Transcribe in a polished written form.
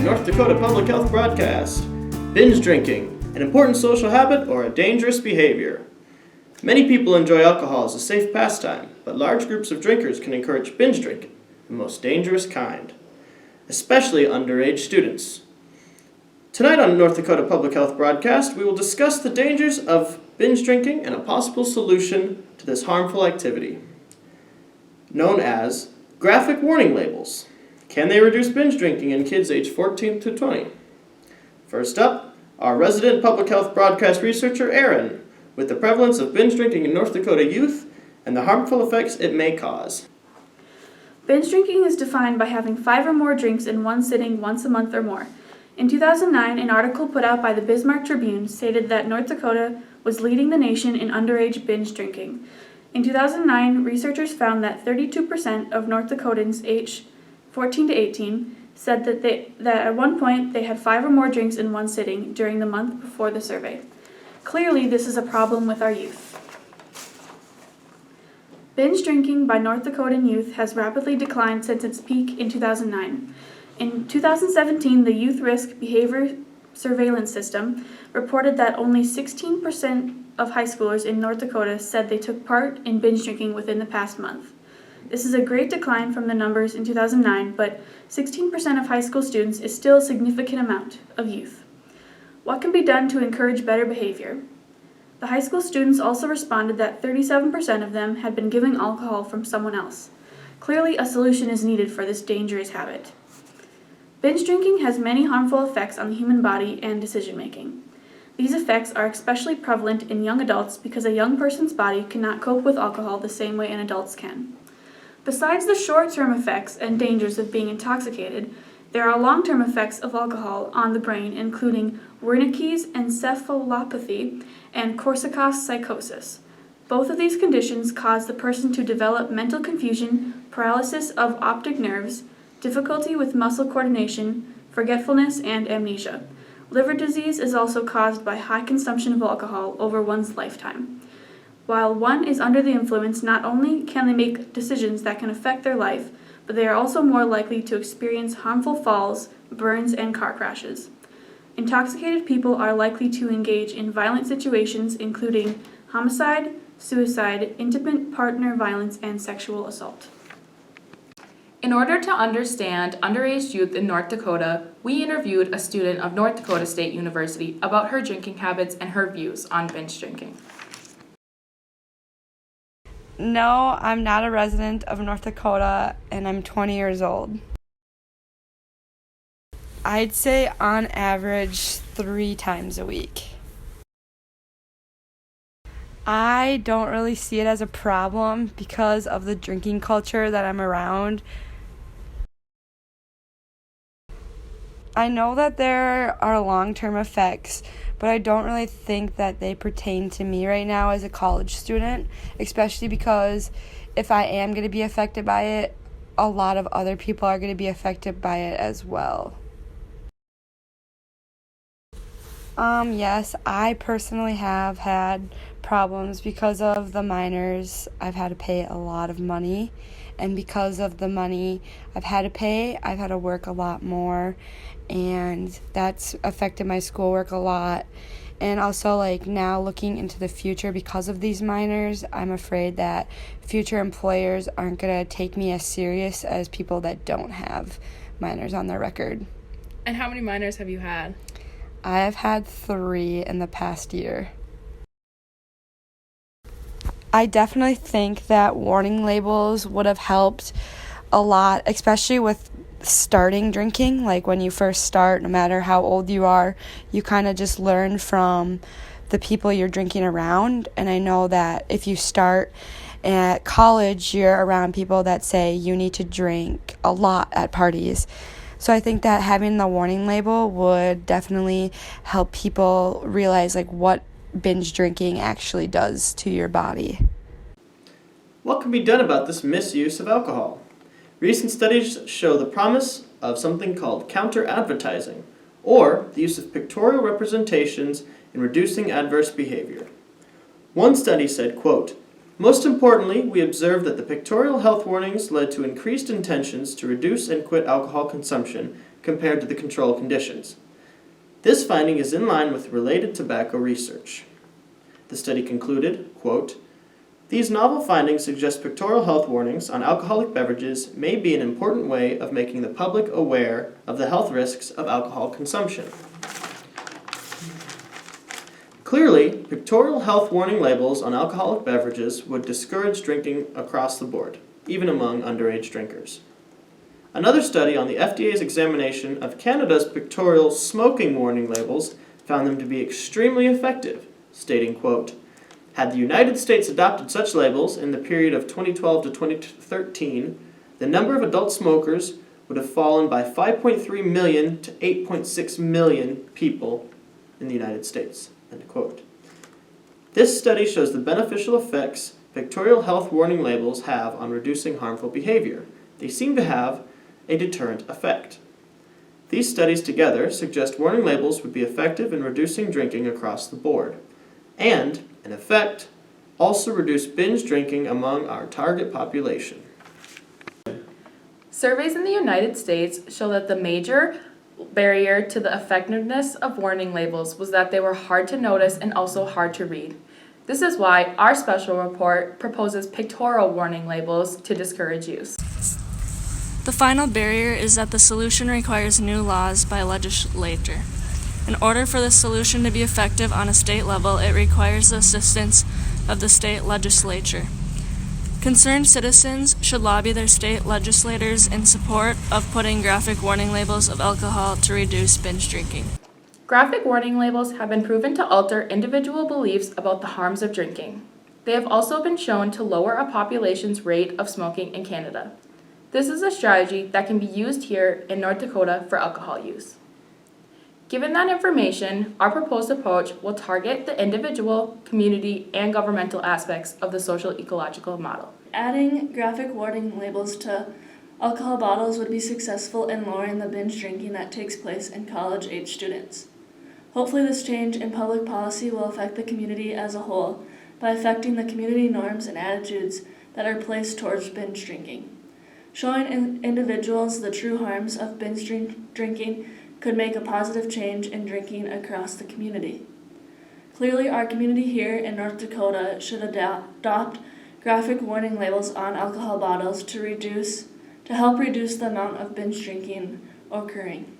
North Dakota Public Health broadcast. Binge drinking, an important social habit or a dangerous behavior. Many people enjoy alcohol as a safe pastime, but large groups of drinkers can encourage binge drinking, the most dangerous kind, especially underage students. Tonight on North Dakota Public Health broadcast, we will discuss the dangers of binge drinking and a possible solution to this harmful activity, known as graphic warning labels. Can they reduce binge drinking in kids aged 14 to 20? First up, our resident public health broadcast researcher, Erin, with the prevalence of binge drinking in North Dakota youth and the harmful effects it may cause. Binge drinking is defined by having 5 or more drinks in one sitting once a month or more. In 2009, an article put out by the Bismarck Tribune stated that North Dakota was leading the nation in underage binge drinking. In 2009, researchers found that 32% of North Dakotans aged 14 to 18 said that at one point they had 5 or more drinks in one sitting during the month before the survey. Clearly, this is a problem with our youth. Binge drinking by North Dakotan youth has rapidly declined since its peak in 2009. In 2017, the Youth Risk Behavior Surveillance System reported that only 16% of high schoolers in North Dakota said they took part in binge drinking within the past month. This is a great decline from the numbers in 2009, but 16% of high school students is still a significant amount of youth. What can be done to encourage better behavior? The high school students also responded that 37% of them had been given alcohol from someone else. Clearly, a solution is needed for this dangerous habit. Binge drinking has many harmful effects on the human body and decision-making. These effects are especially prevalent in young adults because a young person's body cannot cope with alcohol the same way an adult's can. Besides the short-term effects and dangers of being intoxicated, there are long-term effects of alcohol on the brain, including Wernicke's encephalopathy and Korsakoff's psychosis. Both of these conditions cause the person to develop mental confusion, paralysis of optic nerves, difficulty with muscle coordination, forgetfulness, and amnesia. Liver disease is also caused by high consumption of alcohol over one's lifetime. While one is under the influence, not only can they make decisions that can affect their life, but they are also more likely to experience harmful falls, burns, and car crashes. Intoxicated people are likely to engage in violent situations, including homicide, suicide, intimate partner violence, and sexual assault. In order to understand underage youth in North Dakota, we interviewed a student of North Dakota State University about her drinking habits and her views on binge drinking. No, I'm not a resident of North Dakota, and I'm 20 years old. I'd say on average 3 times a week. I don't really see it as a problem because of the drinking culture that I'm around. I know that there are long-term effects, but I don't really think that they pertain to me right now as a college student, especially because if I am going to be affected by it, a lot of other people are going to be affected by it as well. Yes, I personally have had problems because of the minors. I've had to pay a lot of money, and because of the money I've had to pay, I've had to work a lot more, and that's affected my schoolwork a lot. And also, now looking into the future because of these minors, I'm afraid that future employers aren't going to take me as serious as people that don't have minors on their record. And how many minors have you had? I have had 3 in the past year. I definitely think that warning labels would have helped a lot, especially with starting drinking. Like when you first start, no matter how old you are, you kind of just learn from the people you're drinking around. And I know that if you start at college, you're around people that say you need to drink a lot at parties. So I think that having the warning label would definitely help people realize what binge drinking actually does to your body. What can be done about this misuse of alcohol? Recent studies show the promise of something called counter-advertising, or the use of pictorial representations in reducing adverse behavior. One study said, quote, "Most importantly, we observed that the pictorial health warnings led to increased intentions to reduce and quit alcohol consumption compared to the control conditions. This finding is in line with related tobacco research. The study concluded, quote, "These novel findings suggest pictorial health warnings on alcoholic beverages may be an important way of making the public aware of the health risks of alcohol consumption." Clearly, pictorial health warning labels on alcoholic beverages would discourage drinking across the board, even among underage drinkers. Another study on the FDA's examination of Canada's pictorial smoking warning labels found them to be extremely effective, stating, quote, "Had the United States adopted such labels in the period of 2012 to 2013, the number of adult smokers would have fallen by 5.3 million to 8.6 million people in the United States." End quote. This study shows the beneficial effects pictorial health warning labels have on reducing harmful behavior. They seem to have a deterrent effect. These studies together suggest warning labels would be effective in reducing drinking across the board, and, in effect, also reduce binge drinking among our target population. Surveys in the United States show that the major barrier to the effectiveness of warning labels was that they were hard to notice and also hard to read. This is why our special report proposes pictorial warning labels to discourage use. The final barrier is that the solution requires new laws by legislature. In order for the solution to be effective on a state level, it requires the assistance of the state legislature. Concerned citizens should lobby their state legislators in support of putting graphic warning labels of alcohol to reduce binge drinking. Graphic warning labels have been proven to alter individual beliefs about the harms of drinking. They have also been shown to lower a population's rate of smoking in Canada. This is a strategy that can be used here in North Dakota for alcohol use. Given that information, our proposed approach will target the individual, community, and governmental aspects of the social ecological model. Adding graphic warning labels to alcohol bottles would be successful in lowering the binge drinking that takes place in college-age students. Hopefully this change in public policy will affect the community as a whole by affecting the community norms and attitudes that are placed towards binge drinking. Showing individuals the true harms of binge drinking could make a positive change in drinking across the community. Clearly, our community here in North Dakota should adopt graphic warning labels on alcohol bottles to help reduce the amount of binge drinking occurring.